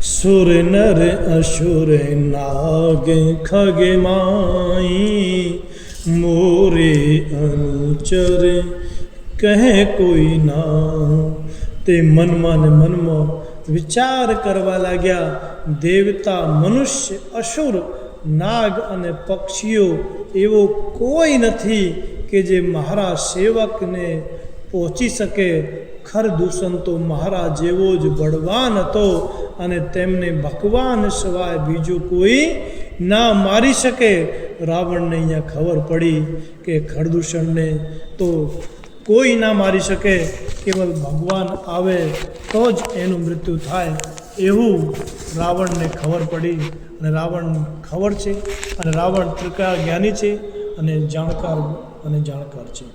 सुर नर असुर नाग खग माई मोरे अनुचर कहे कोई ना। ते मनमा ने मनमा विचार करवा लाग्या। देवता मनुष्य असुर नाग अने पक्षीओ एवो कोई नथी के जे महारा सेवक ने पहोंची सके। खरदूषण तो महाराज जेवो ज बળવાન હતો અને તેમને ભગવાન સિવાય બીજો કોઈ ના મારી શકે। રાવણને અહીંયા ખબર પડી કે ખરદૂષણને તો કોઈ ના મારી શકે, કેવલ ભગવાન આવે તો જ એનું મૃત્યુ થાય એવું રાવણને ખબર પડી। અને રાવણ ખબર છે અને રાવણ ત્રિકાળ જ્ઞાની છે અને જાણકાર છે।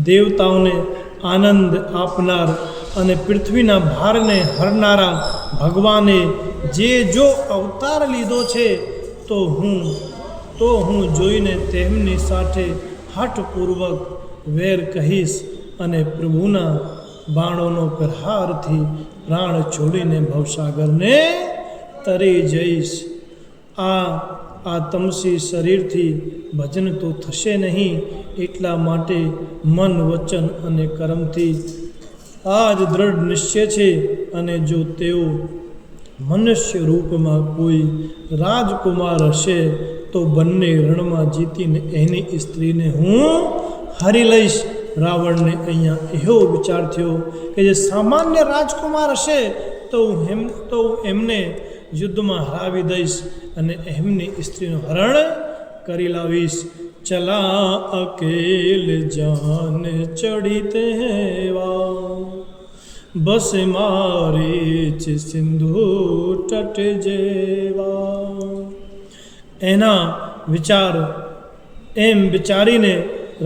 देवताओं ने आनंद आपनार अने पृथ्वीना भारने हरनारा भगवाने जे जो अवतार लीधो छे तो हूँ जोईने तेमनी साथे हठपूर्वक वेर कहीश अने प्रभुना बाणोनो प्रहारथी प्राण छोड़ीने भवसागरने तरी जईश। आ तमसी शरीरथी भजन तो थशे नहीं, एटला माटे मन वचन अने कर्मथी आज दृढ़ निश्चय छे। अने जो तेओ मनुष्य रूप में कोई राजकुमार हशे तो बन्ने रण में जीतीने एनी स्त्री ने हूँ हरी लईश। रावण ने अहींया एवो विचार थयो कि जे सामान्य राजकुमार हशे तो एमने युद्ध में हरावी दईश अने एमनी स्त्रीનું હરણ કરી લાવીશ। चला अकेल जान चढ़ी तेवा बस मारीच सिंधु तट जेवा। एना विचार एम विचारीने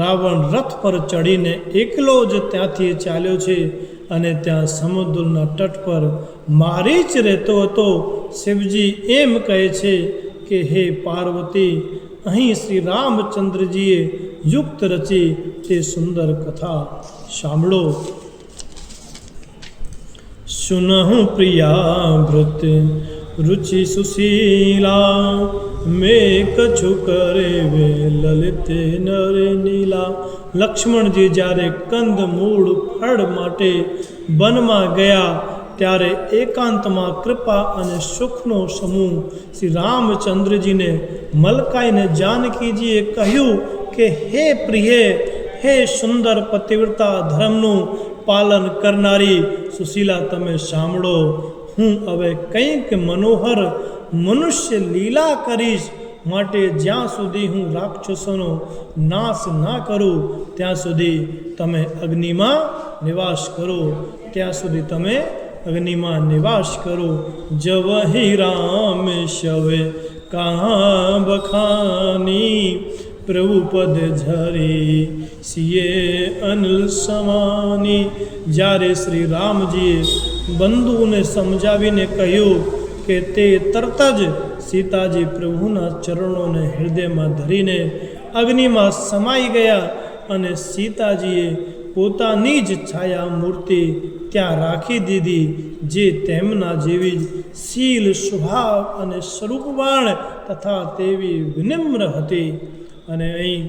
रावण रथ पर चढ़ीने एकलो ज त्यांथी चाल्यो छे अने त्यां समुद्રના तट पर मारीच રહેતો હતો। शिवजी एम कहे छे कि हे पार्वती, અહીં શ્રી રામચંદ્રજીએ યુક્ત રચી તે સુંદર કથા સાંભળો। સુનહું પ્રિયા ભૃત रुचि सुशीला में कछु करे वे ललित नर नीला। लक्ष्मण जी જ્યારે કંદ મૂળ ફળ માટે વનમાં ગયા ત્યારે એકાંતમાં કૃપા અને સુખનો સમૂહ શ્રી રામચંદ્રજીને મલકાઈને જાનકીજીએ કહ્યું કે હે પ્રિય, હે સુંદર પતિવ્રતા ધર્મનું પાલન કરનારી સુશીલા, તમે સાંભળો, હું હવે કંઈક મનોહર મનુષ્ય લીલા કરીશ। માટે જ્યાં સુધી હું રાક્ષસોનો નાશ ના કરું ત્યાં સુધી તમે અગ્નિમાં નિવાસ કરો, ત્યાં સુધી તમે અગ્નિમાં નિવાસ કરો। જવહિ રામ શવે કહાં બખાની પ્રભુ પદ ઝરી સિયે અનિલ સમાની। જ્યારે શ્રી રામજીએ બંધુને સમજાવીને કહ્યું કે તે તરત જ સીતાજી પ્રભુના ચરણોને હૃદયમાં ધરીને અગ્નિમાં સમાઈ ગયા અને સીતાજીએ પોતાની જ છાયા મૂર્તિ ત્યાં રાખી દીધી, જે તેમના જેવી જ શીલ, સ્વભાવ અને સ્વરૂપવાણ તથા તેવી વિનમ્ર હતી। અને અહીં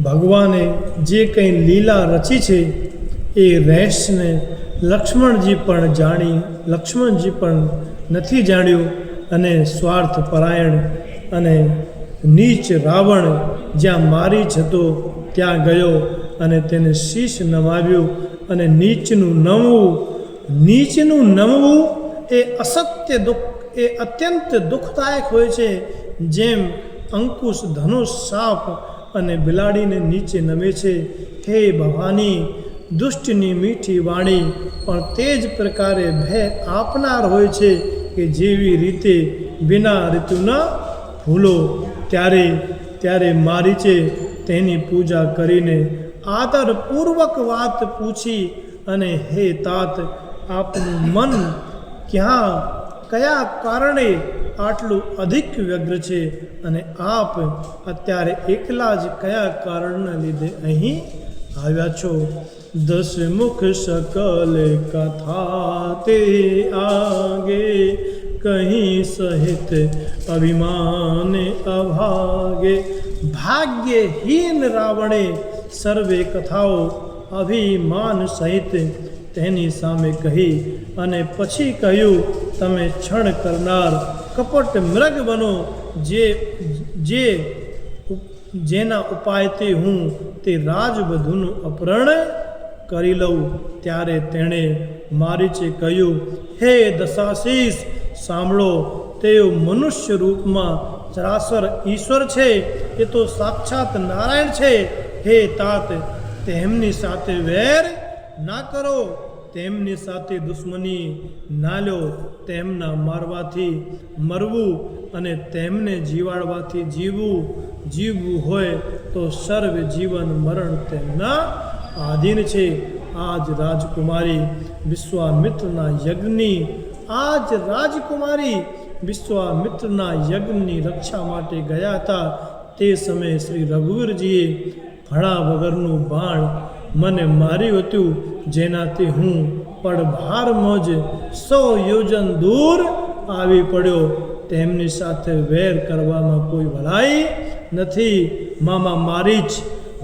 ભગવાને જે કંઈ લીલા રચી છે એ રહસ્યને લક્ષ્મણજી પણ નથી જાણ્યું અને સ્વાર્થ પરાયણ અને નીચ રાવણ જ્યાં મારીચ હતો ત્યાં ગયો અને તેને શીશ નમાવ્યું। અને નીચનું નમવું એ અત્યંત દુઃખદાયક હોય છે। જેમ અંકુશ ધનુષ સાપ અને બિલાડીને નીચે નમે છે। હે ભવાની, દુષ્ટની મીઠી વાણી પણ તે જ પ્રકારે ભય આપનાર હોય છે। કે જેવી રીતે વિના ઋતુના ફૂલો. ત્યારે મારીચે તેની પૂજા કરીને આદરપૂર્વક વાત પૂછી અને હે તાત, આપનું મન કયા કારણે આટલું અધિક વ્યગ્ર છે અને આપ અત્યારે એકલા જ કયા કારણને લીધે અહીં આવ્યા છો? 10 મુખ સકલ કથા તે આગે, કહી સહિત અભિમાન અભાગે. ભાગ્યહીન રાવણે સર્વે કથાઓ અભિમાન સહિત તેની સામે કહી અને પછી કહ્યું, તમે છળ કરનાર કપટ મૃગ બનો, જેના ઉપાયથી હું તે રાજબધુનું અપહરણ કરી લઉં. ત્યારે તેણે મારીચે કહ્યું, હે દશાશીષ, સાંભળો, તેઓ મનુષ્ય રૂપમાં ચરાસર ઈશ્વર છે, એ તો સાક્ષાત નારાયણ છે. હે તાત, તેમની સાથે વેર ના કરો, તેમની સાથે દુશ્મની ના લો. તેમના મારવાથી મરવું અને તેમને જીવાડવાથી જીવવું હોય તો સર્વ જીવન મરણ તેમના આધીન છે. આજ રાજકુમારી વિશ્વામિત્રના યજ્ઞની રક્ષા માટે ગયા હતા. તે સમયે શ્રી રઘુવીરજીએ ફણા વગરનું બાણ મને માર્યું હતું, જેનાથી હું પડભારમાં જ 100 યોજન દૂર આવી પડ્યો. તેમની સાથે વેર કરવામાં કોઈ ભલાઈ નથી. મામા મારીચ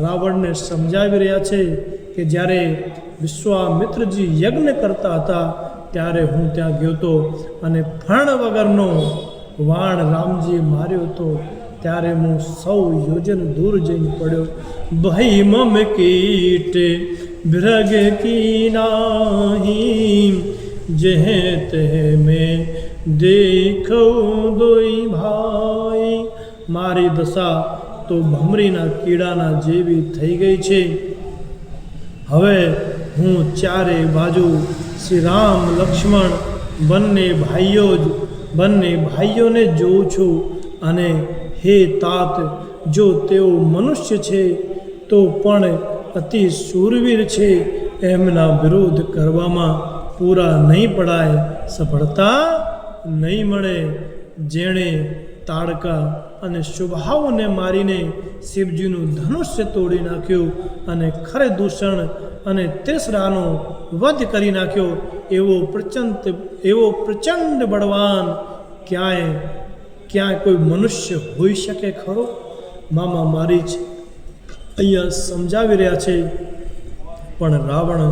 રાવણને સમજાવી રહ્યા છે કે જ્યારે વિશ્વામિત્રજી યજ્ઞ કરતા હતા ત્યારે હું ત્યાં ગયો હતો અને ફણ વગરનો વાણ રામજીએ માર્યો હતો. ત્યારે હું 100 યોજન દૂર જઈને પડ્યો. ભઈ મમ કીટ ભૃગ કી નાહી, જેહ તેહ મેં દેખો દોઈ ભાઈ. મારી દશા તો ભમરીના કીડાના જેવી થઈ ગઈ છે. હવે હું ચારે બાજુ શ્રી રામ લક્ષ્મણ બંને ભાઈઓને જોઉં છું. અને હે તાત, જો તેઓ મનુષ્ય છે તો પણ અતિ શૂરવીર છે, એમના વિરોધ કરવામાં પૂરા નહીં પડાય, સફળતા નહીં મળે. જેણે તાડકા અને શુભાઓને મારીને શિવજીનું ધનુષ્ય તોડી નાખ્યું અને ખરદૂષણ અને ત્રિસરાનો વધ કરી નાખ્યો, એવો પ્રચંડ બળવાન ક્યાંય કોઈ મનુષ્ય હોઈ શકે ખરો? મામા મારીચ અહીંયા સમજાવી રહ્યા છે. પણ રાવણ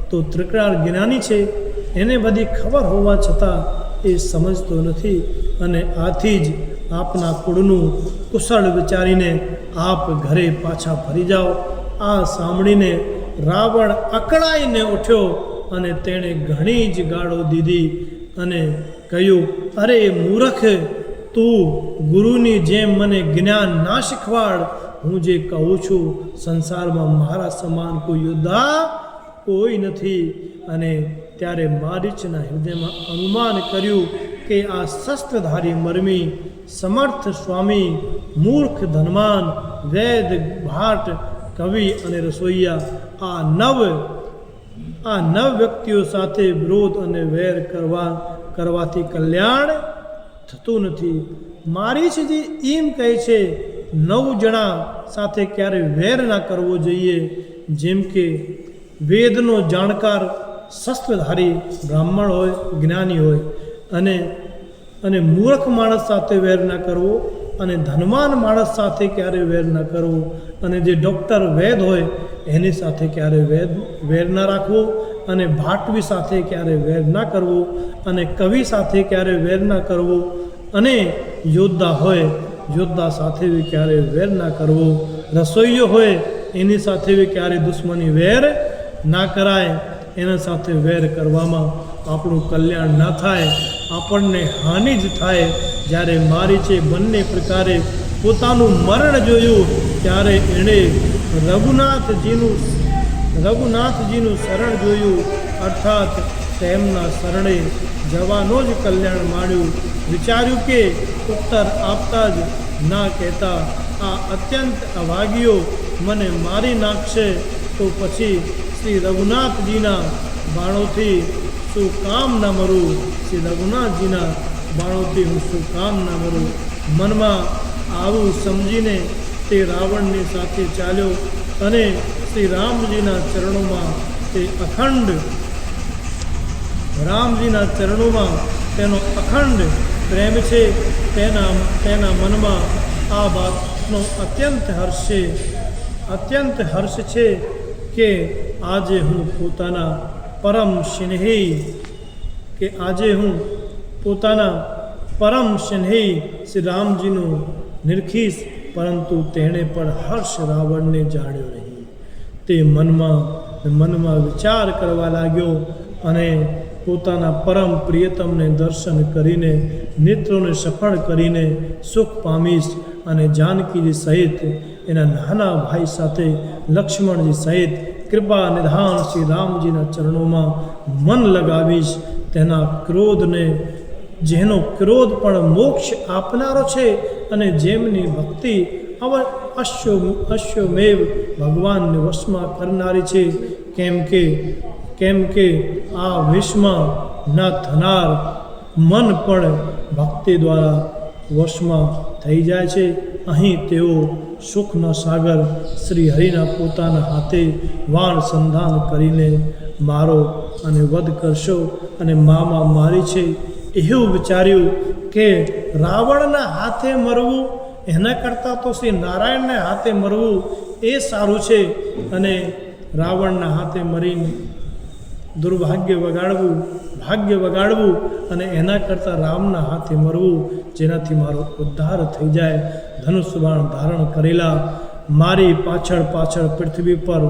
તો ત્રિકાળ જ્ઞાની છે, એને બધી ખબર હોવા છતાં એ સમજતો નથી. અને આથી જ આપના કુળનું કુશળ વિચારીને આપ ઘરે પાછા ફરી જાઓ. આ સાંભળીને રાવણ અકળાઈને ઉઠ્યો અને તેણે ઘણી જ ગાળો દીધી અને કહ્યું, અરે મૂર્ખ, તું ગુરુની જેમ મને જ્ઞાન ના શીખવાડ. હું જે કહું છું, સંસારમાં મારા સમાન કોઈ યોદ્ધા કોઈ નથી. અને ત્યારે મારીચના હૃદયમાં અનુમાન કર્યું કે આ શસ્ત્રધારી મરમી સમર્થ સ્વામી, મૂર્ખ ધનવાન, વેદ ભાટ, કવિ અને રસોઈયા, આ નવ વ્યક્તિઓ સાથે વિરોધ અને વેર કરવાથી કલ્યાણ થતું નથી. મારીચજી એમ કહે છે, 9 જણા સાથે ક્યારે વેર ના કરવો જોઈએ. જેમ કે વેદનો જાણકાર શસ્ત્રધારી બ્રાહ્મણ હોય, જ્ઞાની હોય, અને મૂર્ખ માણસ સાથે વેર ના કરવો, અને ધનવાન માણસ સાથે ક્યારે વેર ના કરવો, અને જે ડૉક્ટર વેદ હોય એની સાથે ક્યારે વેર ના રાખવો, અને ભાટવી સાથે ક્યારે વેર ના કરવો, અને કવિ સાથે ક્યારે વેર ના કરવો, અને યોદ્ધા સાથે બી ક્યારે વેર ના કરવો, રસોઈયો હોય એની સાથે બી ક્યારે દુશ્મની વેર ના કરાય. એના સાથે વેર કરવામાં આપણું કલ્યાણ ના થાય, આપણને હાનિ જ થાય. જ્યારે મારીચે બંને પ્રકારે પોતાનું મરણ જોયું ત્યારે એણે રઘુનાથજીનું શરણ જોયું, અર્થાત તેમના શરણે જવાનો જ કલ્યાણ માણ્યું. વિચાર્યું કે ઉત્તર આપતા જ ના કહેતા આ અત્યંત અભાગીઓ મને મારી નાખશે તો પછી શ્રી રઘુનાથજીના બાણોથી શું કામ ન મરું. શ્રી રઘુનાથજીના બાણોથી હું શું કામ ન મરું. મનમાં આવું સમજીને તે રાવણની સાથે ચાલ્યો અને શ્રી રામજીના ચરણોમાં તે અખંડ રામજીના ચરણોમાં તેનો અખંડ પ્રેમ છે. તેના મનમાં આ વાતનો અત્યંત હર્ષ છે કે આજે હું પોતાના પરમ સ્નેહી શ્રી રામજીનું નિરખીશ. પરંતુ તેણે પણ હર્ષ રાવણને જાણ્યો નહીં. તે મનમાં વિચાર કરવા લાગ્યો અને પોતાના પરમ પ્રિયતમને દર્શન કરીને નેત્રોને સફળ કરીને સુખ પામીશ અને જાનકીજી સહિત એના નાના ભાઈ સાથે લક્ષ્મણજી સહિત કૃપા નિધાન શ્રી રામજીના ચરણોમાં મન લગાવીશ. તેના ક્રોધને જેનો ક્રોધ પણ મોક્ષ આપનારો છે અને જેમની ભક્તિ અશ્વમેવ ભગવાનને વશમાં કરનારી છે. કેમ કે આ વિશ્વમાં ન થનાર મન પણ ભક્તિ દ્વારા વશમાં થઈ જાય છે. અહીં તેઓ સુખના સાગર શ્રી હરિના પોતાના હાથે વાણ સંધાન કરીને મારો અને વધ કરશો અને મામા મારી છે એવું વિચાર્યું કે રાવણના હાથે મરવું એના કરતાં તો શ્રી નારાયણના હાથે મરવું એ સારું છે. અને રાવણના હાથે મરીને ભાગ્ય વગાડવું અને એના કરતાં રામના હાથે મરવું જેનાથી મારો ઉદ્ધાર થઈ જાય. ધનુષ બાણ ધારણ કરેલા મારી પાછળ પૃથ્વી પર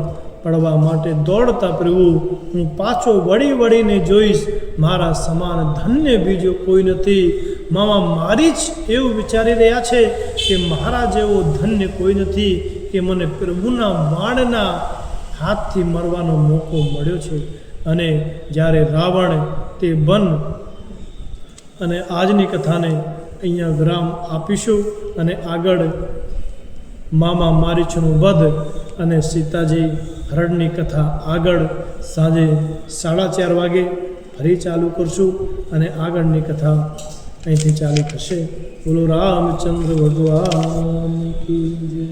પડવા માટે દોડતા પ્રભુ હું પાછો વળીને જોઈશ. મારા સમાન ધન્ય બીજો કોઈ નથી. મામા મારી જ એવું વિચારી રહ્યા છે કે મારા જેવો ધન્ય કોઈ નથી કે મને પ્રભુના બાણના હાથથી મરવાનો મોકો મળ્યો છે. અને જ્યારે રાવણ તે બન અને આજની કથાને અહીંયા વિરામ આપીશું અને આગળ મામા મારીચનું વધ અને સીતાજી હરણની કથા આગળ સાંજે 4:30 વાગે ફરી ચાલુ કરશું અને આગળની કથા અહીંથી ચાલુ થશે. બોલો રામચંદ્ર ભગવાન કી જય.